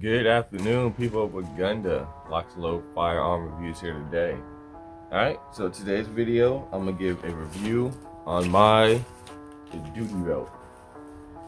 Good afternoon, people of Uganda. LocsNLoad firearm reviews here today. Alright, so today's video, I'm going to give a review on my duty belt.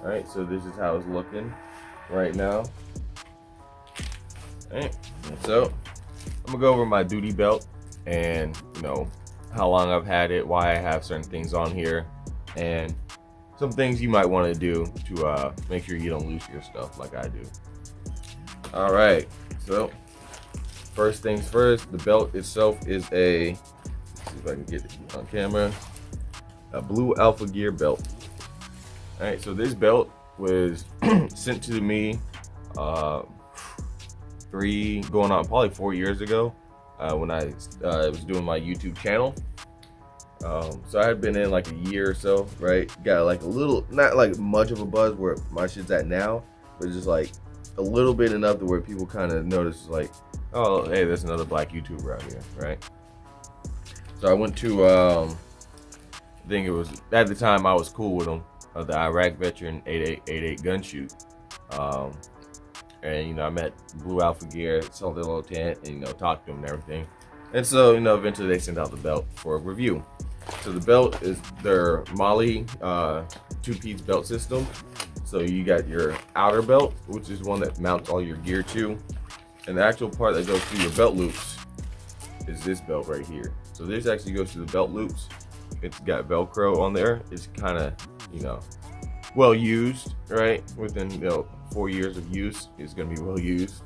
Alright, so this is how it's looking right now. Alright, so I'm going to go over my duty belt and, how long I've had it, why I have certain things on here, and some things you might want to do to make sure you don't lose your stuff like I do. All right, so first things first, the belt itself is let's see if I can get it on camera, a blue Alpha Gear belt. All right, so this belt was sent to me probably 4 years ago when I was doing my YouTube channel. So I had been in like a year or so, right? Got like a little, not like much of a buzz where my shit's at now, but just like a little bit enough to where people kind of notice, like, oh, hey, there's another black YouTuber out here, right? So I went to, I think it was, at the time I was cool with him, the Iraq veteran 8888 gun shoot. And, I met Blue Alpha Gear, sold their little tent, and, talked to them and everything. And so, eventually they sent out the belt for a review. So the belt is their Molly two-piece belt system. So you got your outer belt, which is one that mounts all your gear to, and the actual part that goes through your belt loops is this belt right here. So this actually goes through the belt loops. It's got Velcro on there. It's kind of, well used, right? Within 4 years of use, it's gonna be well used.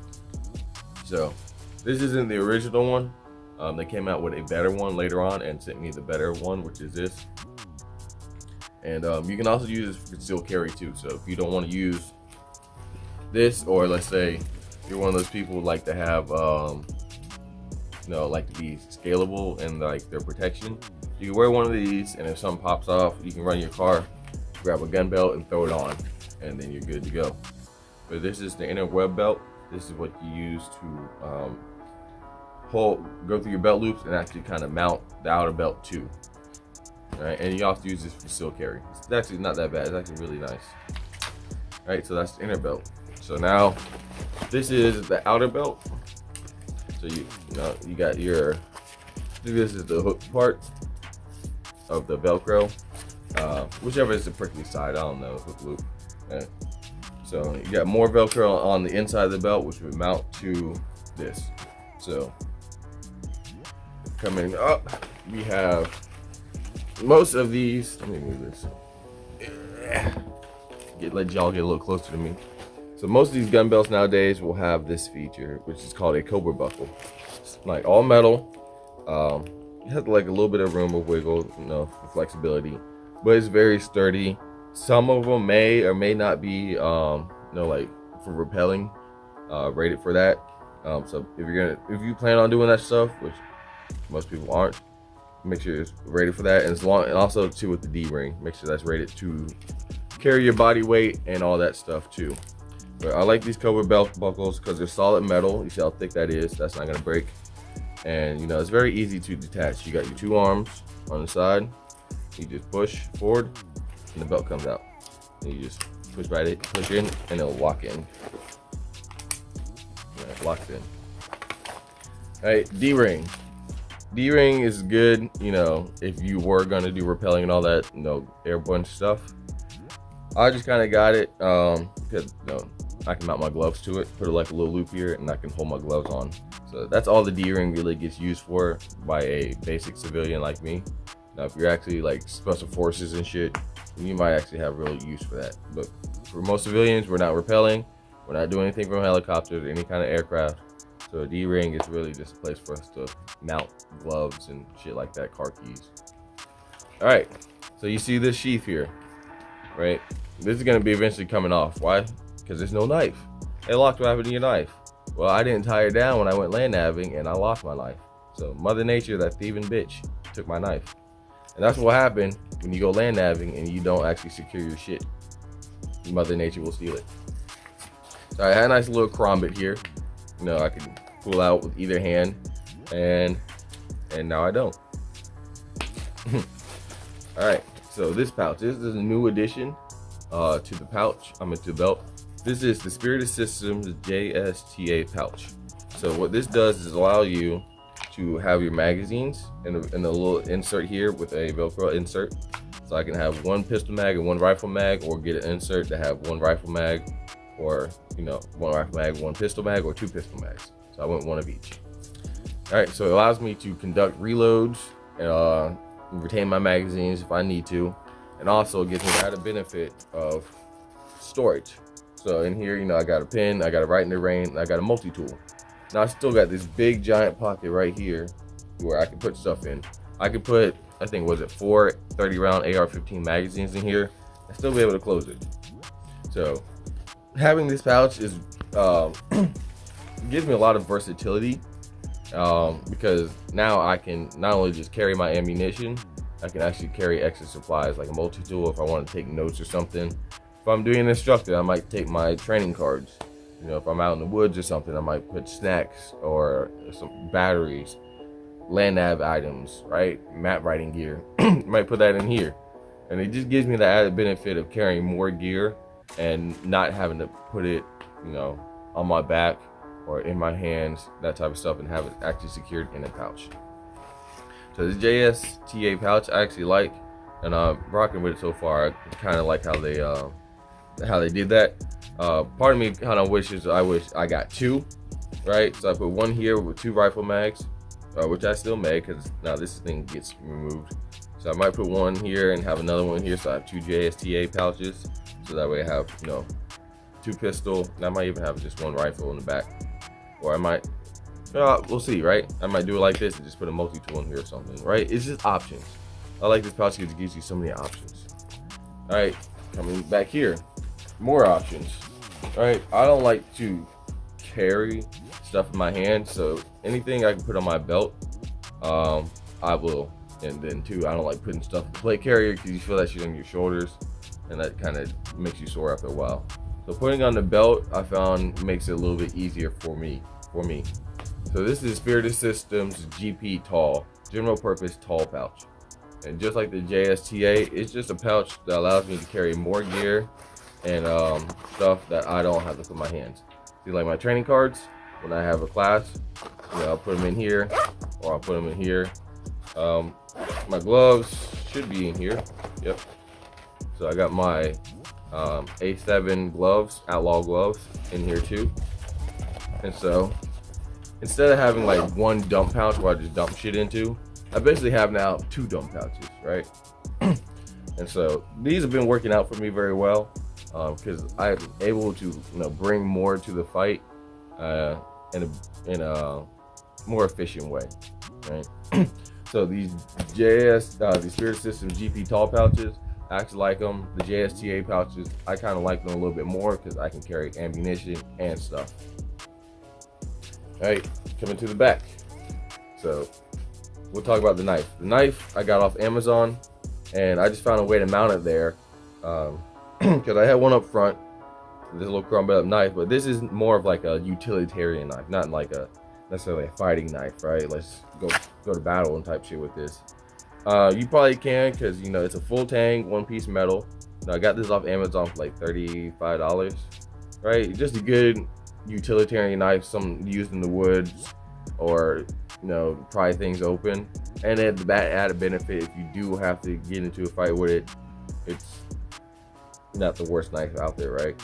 So this isn't the original one. They came out with a better one later on and sent me the better one, which is this. And you can also use this for concealed carry too. So if you don't want to use this, or let's say you're one of those people who like to have, like to be scalable in like their protection, you can wear one of these, and if something pops off, you can run your car, grab a gun belt, and throw it on, and then you're good to go. But this is the inner web belt. This is what you use to go through your belt loops and actually kind of mount the outer belt too. Right, and you also use this for concealed carry. It's actually not that bad. It's actually really nice. All right, so that's the inner belt. So now this is the outer belt. So you got your, this is the hook part of the Velcro, whichever is the prickly side. I don't know, hook loop. Right. So you got more Velcro on the inside of the belt, which would mount to this. So coming up, we have most of these. Let me move this. Let y'all get a little closer to me. So most of these gun belts nowadays will have this feature, which is called a Cobra Buckle. It's like all metal. It has like a little bit of room of wiggle, for flexibility, but it's very sturdy. Some of them may or may not be, like for rappelling, rated for that. So if you plan on doing that stuff, which most people aren't, make sure it's rated for that. And also too with the D-ring, make sure that's rated to carry your body weight and all that stuff too. But I like these Cobra belt buckles because they're solid metal. You see how thick that is. That's not gonna break. And it's very easy to detach. You got your two arms on the side. You just push forward, and the belt comes out. And you just push in, and it'll lock in. Yeah, it locks in. All right, D-ring. D-ring is good, if you were gonna do rappelling and all that, airborne stuff. I just kind of got it because I can mount my gloves to it, put like a little loop here, and I can hold my gloves on. So that's all the D-ring really gets used for by a basic civilian like me. Now, if you're actually like special forces and shit, then you might actually have real use for that. But for most civilians, we're not rappelling, we're not doing anything from helicopters or any kind of aircraft. So a D-ring is really just a place for us to mount gloves and shit like that, car keys. All right, so you see this sheath here, right? This is gonna be eventually coming off. Why? Because there's no knife. Hey, Locks, what happened to your knife? Well, I didn't tie it down when I went land nabbing, and I lost my knife. So Mother Nature, that thieving bitch, took my knife. And that's what happened when you go land nabbing and you don't actually secure your shit. Mother Nature will steal it. So I had a nice little Crombit here. I can pull out with either hand, and now I don't. All right, so this pouch, this is a new addition to the pouch. To the belt. This is the Spirited Systems Jsta pouch. So what this does is allow you to have your magazines in a little insert here with a Velcro insert. So I can have one pistol mag and one rifle mag, or get an insert to have one rifle mag, or one rifle mag, one pistol mag, or two pistol mags. So I want one of each. All right, so it allows me to conduct reloads and retain my magazines if I need to, and also gives me the added benefit of storage. So in here, I got a pen, I got a Right in the Rain, I got a multi-tool. Now I still got this big giant pocket right here where I can put stuff in. I could put, I think, was it 4 30-round AR-15 magazines in here and still be able to close it. So having this pouch is gives me a lot of versatility, because now I can not only just carry my ammunition, I can actually carry extra supplies like a multi-tool if I want to take notes or something. If I'm doing an instructor, I might take my training cards. If I'm out in the woods or something, I might put snacks or some batteries, land nav items, right? Map writing gear. Might put that in here. And it just gives me the added benefit of carrying more gear and not having to put it, on my back or in my hands, that type of stuff, and have it actually secured in a pouch. So this Jsta pouch I actually like, and I'm rocking with it so far. I kind of like how they did that. Part of me kind of wishes I got two, right? So I put one here with 2 rifle mags, which I still make because now this thing gets removed. So I might put one here and have another one here, so I have 2 Jsta pouches. So that way I have 2 pistol, and I might even have just 1 rifle in the back. Or I might, we'll see, right? I might do it like this and just put a multi-tool in here or something, right? It's just options. I like this pouch because it gives you so many options. All right, coming back here, more options. All right, I don't like to carry stuff in my hand, so anything I can put on my belt, I will. And then too, I don't like putting stuff in the plate carrier because you feel that shit on your shoulders, and that kind of makes you sore after a while. So putting on the belt, I found, makes it a little bit easier for me. So this is Spirited Systems GP Tall, general purpose tall pouch. And just like the Jsta, it's just a pouch that allows me to carry more gear and stuff that I don't have to put in my hands. See, like my training cards, when I have a class, I'll put them in here, or I'll put them in here. My gloves should be in here. Yep. So I got my A7 gloves, outlaw gloves, in here too. And so instead of having like one dump pouch where I just dump shit into, I basically have now 2 dump pouches, right? And so these have been working out for me very well, because I'm able to bring more to the fight in a more efficient way, right? So these the Spirited Systems GP Tall pouches, I actually like them. The Jsta pouches, I kind of like them a little bit more because I can carry ammunition and stuff. All right, coming to the back. So we'll talk about the knife. The knife I got off Amazon, and I just found a way to mount it there, because I had one up front, this little crumbled up knife, but this is more of like a utilitarian knife, not like a necessarily a fighting knife, right? Let's go to battle and type shit with this. You probably can, because it's a full tang, 1-piece metal. Now, I got this off Amazon for like $35, right? Just a good utilitarian knife, some used in the woods, or pry things open. And then the added benefit, if you do have to get into a fight with it, it's not the worst knife out there, right?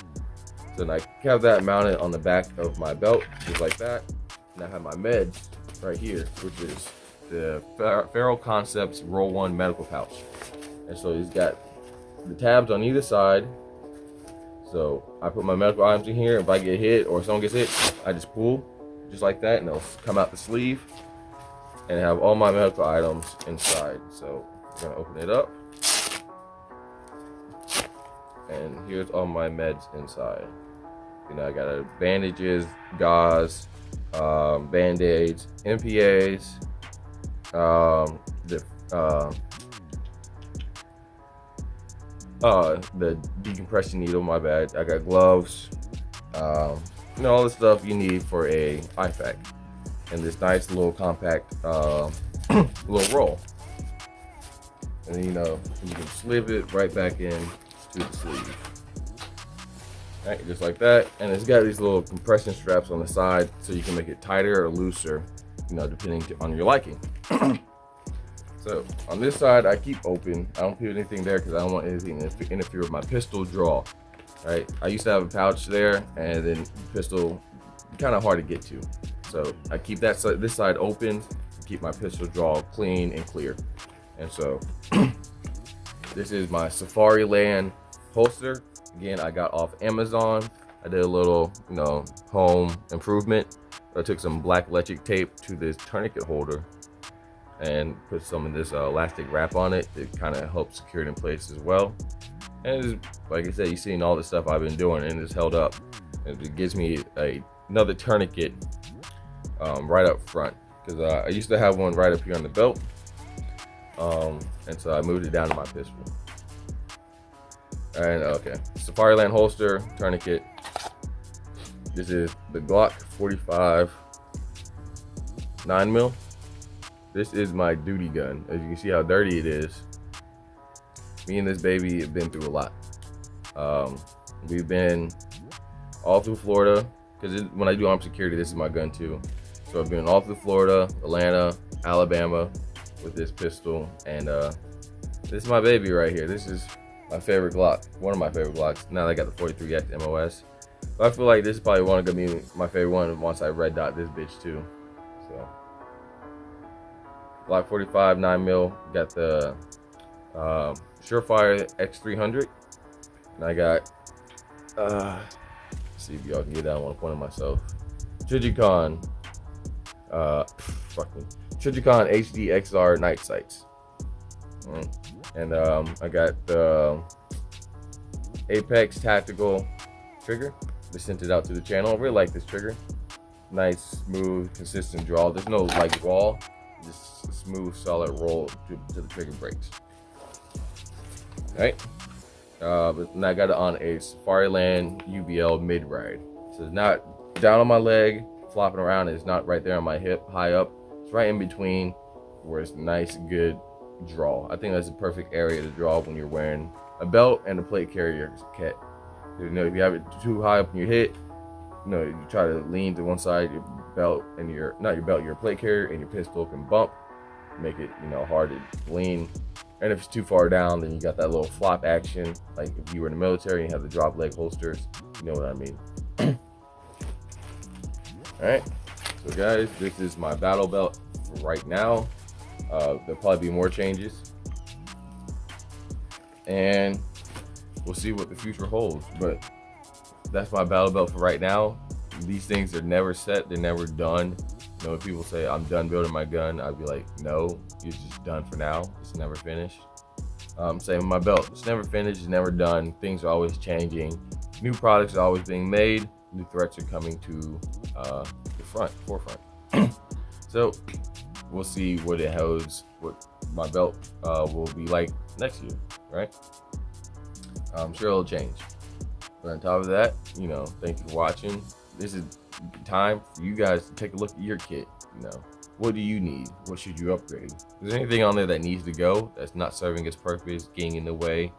So I have that mounted on the back of my belt, just like that. And I have my meds right here, which is the Feral Concepts Roll 1 medical pouch. And so it's got the tabs on either side. So I put my medical items in here. If I get hit or someone gets hit, I just pull just like that, and they'll come out the sleeve and have all my medical items inside. So I'm gonna open it up, and here's all my meds inside. I got bandages, gauze, band-aids, MPAs, the decompression needle, my bad. I got gloves, all the stuff you need for a IFAK, and this nice little compact little roll. And you can slip it right back in to the sleeve. Right, just like that. And it's got these little compression straps on the side so you can make it tighter or looser, you know, depending on your liking. So on this side, I keep open. I don't put anything there because I don't want anything to interfere with my pistol draw. Right, I used to have a pouch there, and then pistol kind of hard to get to. So I keep that side, this side open, to keep my pistol draw clean and clear. And so this is my Safariland holster. Again, I got off Amazon. I did a little, you know, home improvement. I took some black electric tape to this tourniquet holder and put some of this elastic wrap on it. It kind of helps secure it in place as well. And it's, like I said, you've seen all the stuff I've been doing, and it's held up. And it gives me another tourniquet right up front, because I used to have one right up here on the belt, and so I moved it down to my pistol. And okay, Safariland holster, tourniquet. This is the Glock 45 9mm. This is my duty gun. As you can see how dirty it is. Me and this baby have been through a lot. We've been all through Florida, because when I do armed security, this is my gun too. So I've been all through Florida, Atlanta, Alabama with this pistol, and this is my baby right here. This is my favorite Glock, one of my favorite Glocks. Now that I got the 43X MOS, but I feel like this is probably gonna be my favorite one once I red dot this bitch too. So Glock 45 9mm, got the Surefire X300, and I got see if y'all can get that. I want to point at myself. Trijicon Trijicon HD XR night sights. And I got the Apex tactical trigger. They sent it out to the channel. I really like this trigger. Nice, smooth, consistent draw. There's no like wall, just a smooth, solid roll to the trigger breaks. Right. But I got it on a Safariland UBL mid ride. So it's not down on my leg, flopping around. It's not right there on my hip, high up. It's right in between, where it's nice, good draw. I think that's the perfect area to draw when you're wearing a belt and a plate carrier kit. You know, if you have it too high up in your hip, you know, you try to lean to one side, your belt and your plate carrier and your pistol can bump, make it, you know, hard to lean. And if it's too far down, then you got that little flop action. Like if you were in the military and you have the drop leg holsters, you know what I mean. All right, so guys, this is my battle belt for right now. There'll probably be more changes, and we'll see what the future holds. But that's my battle belt for right now. These things are never set, they're never done. You know, when people say I'm done building my gun, I'd be like, no, it's just done for now. It's never finished. Same with my belt. It's never finished, it's never done. Things are always changing. New products are always being made. New threats are coming to the forefront. So we'll see what it holds, what my belt will be like next year, right? I'm sure it'll change. But on top of that, you know, thank you for watching. This is time for you guys to take a look at your kit. You know, what do you need? What should you upgrade? Is there anything on there that needs to go, that's not serving its purpose, getting in the way,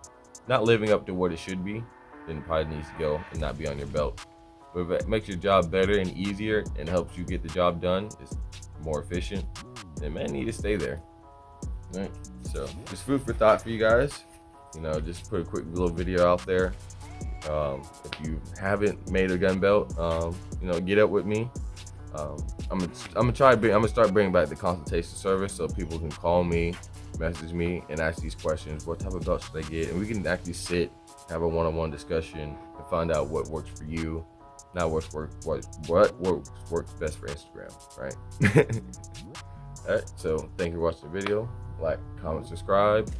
not living up to what it should be? Then it probably needs to go and not be on your belt. But if it makes your job better and easier and helps you get the job done, it's more efficient, then man, need to stay there. All right, so just food for thought for you guys. You know, just put a quick little video out there. If you haven't made a gun belt, you know, get up with me. I'm gonna start bringing back the consultation service, so people can call me, message me, and ask these questions. What type of belt should I get? And we can actually sit, have a one-on-one discussion, and find out what works for you, not what works best for Instagram, right? All right, so thank you for watching the video. Like, comment, subscribe.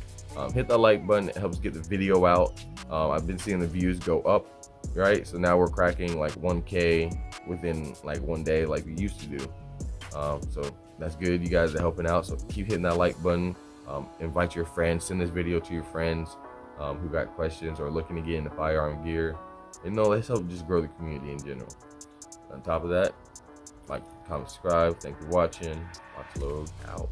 Hit that like button. It helps get the video out. I've been seeing the views go up, right? So now we're cracking like 1K within like one day, like we used to do. So that's good. You guys are helping out. So keep hitting that like button. Invite your friends. Send this video to your friends who got questions or looking to get into firearm gear. And no, let's help just grow the community in general. On top of that, like, comment, subscribe. Thank you for watching. LocsNLoad out.